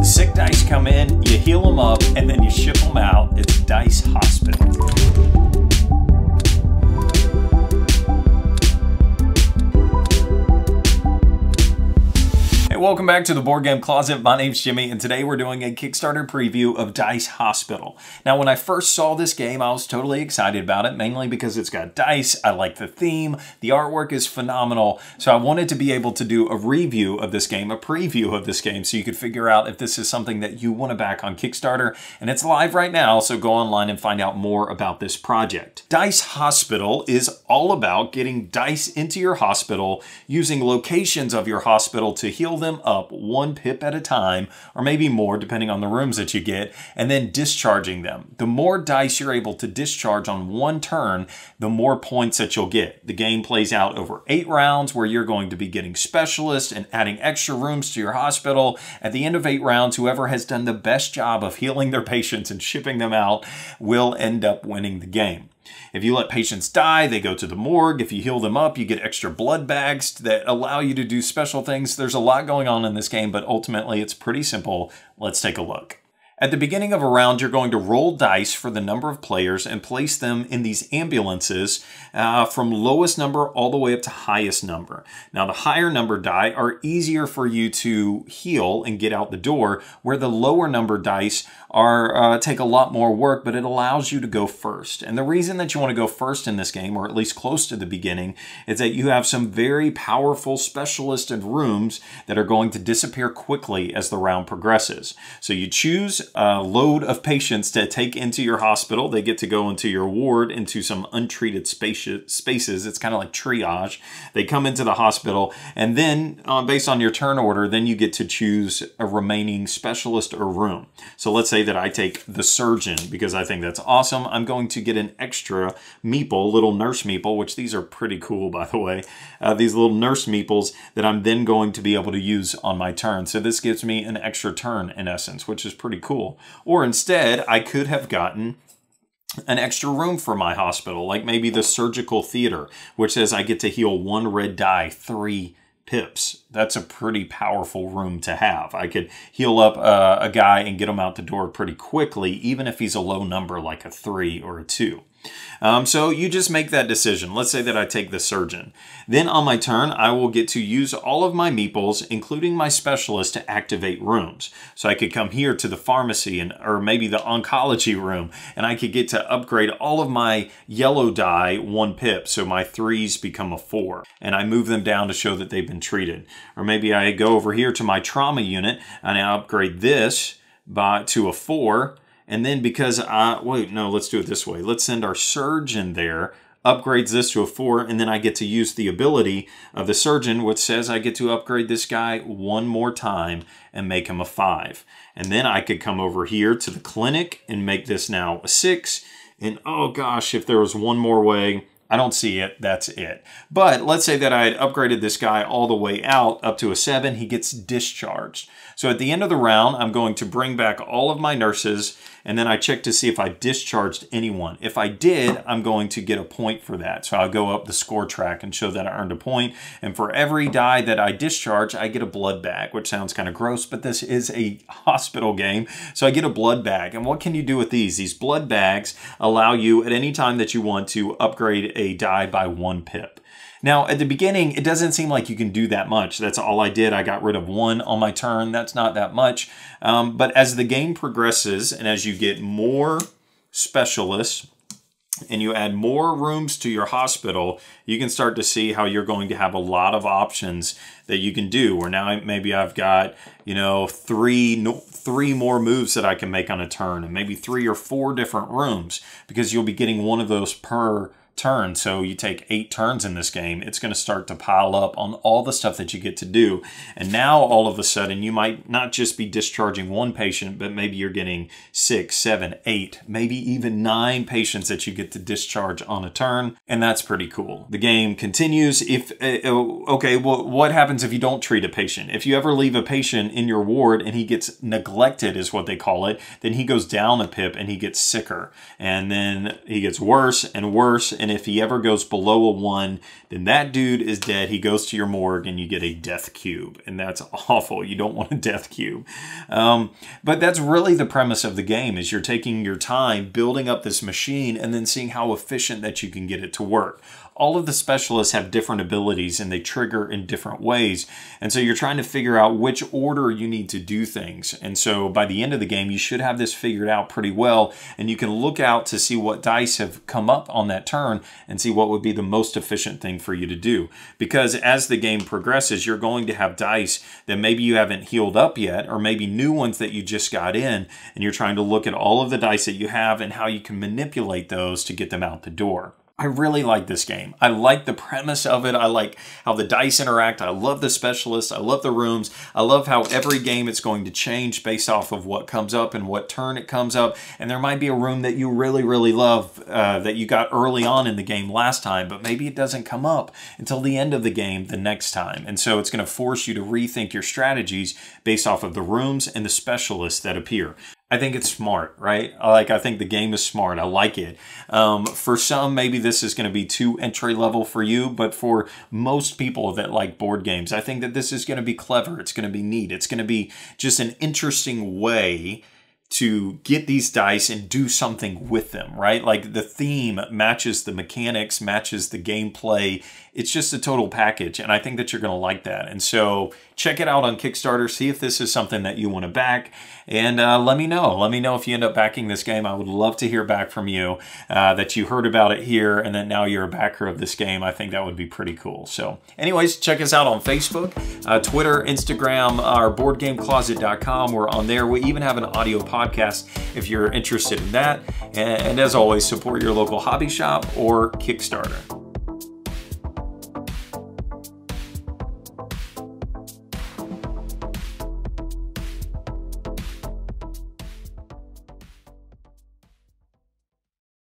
Sick dice come in, you heal them up, and then you ship them out. It's Dice Hospital. Hey, welcome back to the Board Game Closet. My name's Jimmy, and today we're doing a Kickstarter preview of Dice Hospital. Now, when I first saw this game, I was totally excited about it, mainly because it's got dice, I like the theme, the artwork is phenomenal, so I wanted to be able to do a review of this game, a preview of this game, so you could figure out if this is something that you want to back on Kickstarter, and it's live right now, so go online and find out more about this project. Dice Hospital is all about getting dice into your hospital, using locations of your hospital to heal them up one pip at a time, or maybe more depending on the rooms that you get, and then discharging them. The more dice you're able to discharge on one turn, the more points that you'll get. The game plays out over 8 rounds where you're going to be getting specialists and adding extra rooms to your hospital. At the end of 8 rounds, whoever has done the best job of healing their patients and shipping them out will end up winning the game. If you let patients die, they go to the morgue. If you heal them up, you get extra blood bags that allow you to do special things. There's a lot going on in this game, but ultimately it's pretty simple. Let's take a look. At the beginning of a round, you're going to roll dice for the number of players and place them in these ambulances from lowest number all the way up to highest number. Now, the higher number die are easier for you to heal and get out the door, where the lower number dice are take a lot more work, but it allows you to go first. And the reason that you want to go first in this game, or at least close to the beginning, is that you have some very powerful specialisted rooms that are going to disappear quickly as the round progresses. So you choose a load of patients to take into your hospital. They get to go into your ward, into some untreated spaces. It's kind of like triage. They come into the hospital, and then based on your turn order, then you get to choose a remaining specialist or room. So let's say that I take the surgeon because I think that's awesome. I'm going to get an extra meeple, little nurse meeple, which these are pretty cool, by the way. These little nurse meeples that I'm then going to be able to use on my turn. So this gives me an extra turn in essence, which is pretty cool. Or instead, I could have gotten an extra room for my hospital, like maybe the surgical theater, which says I get to heal 1 red die 3 pips. That's a pretty powerful room to have. I could heal up a guy and get him out the door pretty quickly, even if he's a low number like a 3 or a 2. So you just make that decision. Let's say that I take the surgeon. Then on my turn, I will get to use all of my meeples, including my specialist, to activate rooms. So I could come here to the pharmacy or maybe the oncology room, and I could get to upgrade all of my yellow die 1 pip. So my 3s become a 4, and I move them down to show that they've been treated. Or maybe I go over here to my trauma unit and I upgrade this to a 4. And then because wait, no, let's do it this way. Let's send our surgeon there, upgrades this to a 4, and then I get to use the ability of the surgeon, which says I get to upgrade this guy 1 more time and make him a 5. And then I could come over here to the clinic and make this now a 6. And oh gosh, if there was one more way, I don't see it, that's it. But let's say that I had upgraded this guy all the way out up to a 7, he gets discharged. So at the end of the round, I'm going to bring back all of my nurses, and then I check to see if I discharged anyone. If I did, I'm going to get a point for that. So I'll go up the score track and show that I earned a point. And for every die that I discharge, I get a blood bag, which sounds kind of gross, but this is a hospital game. So I get a blood bag. And what can you do with these? These blood bags allow you at any time that you want to upgrade a die by 1 pip. Now, at the beginning, it doesn't seem like you can do that much. That's all I did. I got rid of 1 on my turn. That's not that much. But as the game progresses and as you get more specialists and you add more rooms to your hospital, you can start to see how you're going to have a lot of options that you can do. Where now maybe I've got, you know, 3 more moves that I can make on a turn, and maybe 3 or 4 different rooms, because you'll be getting one of those per turn. So you take 8 turns in this game, it's going to start to pile up on all the stuff that you get to do. And now all of a sudden you might not just be discharging 1 patient, but maybe you're getting 6, 7, 8, maybe even 9 patients that you get to discharge on a turn. And that's pretty cool. The game continues. Okay, well, what happens if you don't treat a patient? If you ever leave a patient in your ward and he gets neglected, is what they call it, then he goes down a pip and he gets sicker. And then he gets worse and worse and if he ever goes below a 1, then that dude is dead. He goes to your morgue and you get a death cube, and that's awful. You don't want a death cube. But that's really the premise of the game, is you're taking your time building up this machine and then seeing how efficient that you can get it to work. All of the specialists have different abilities and they trigger in different ways. And so you're trying to figure out which order you need to do things. And so by the end of the game, you should have this figured out pretty well. And you can look out to see what dice have come up on that turn and see what would be the most efficient thing for you to do. Because as the game progresses, you're going to have dice that maybe you haven't healed up yet, or maybe new ones that you just got in. And you're trying to look at all of the dice that you have and how you can manipulate those to get them out the door. I really like this game. I like the premise of it. I like how the dice interact. I love the specialists. I love the rooms. I love how every game it's going to change based off of what comes up and what turn it comes up. And there might be a room that you really, really love that you got early on in the game last time, but maybe it doesn't come up until the end of the game the next time. And so it's going to force you to rethink your strategies based off of the rooms and the specialists that appear. I think it's smart, right? I think the game is smart. I like it. For some, maybe this is going to be too entry level for you, but for most people that like board games, I think that this is going to be clever. It's going to be neat. It's going to be just an interesting way to get these dice and do something with them, right? Like the theme matches the mechanics, matches the gameplay. It's just a total package, and I think that you're going to like that. And so check it out on Kickstarter. See if this is something that you want to back, and let me know. Let me know if you end up backing this game. I would love to hear back from you that you heard about it here and that now you're a backer of this game. I think that would be pretty cool. So anyways, check us out on Facebook, Twitter, Instagram, our BoardGameCloset.com. We're on there. We even have an audio podcast if you're interested in that. And as always, support your local hobby shop or Kickstarter.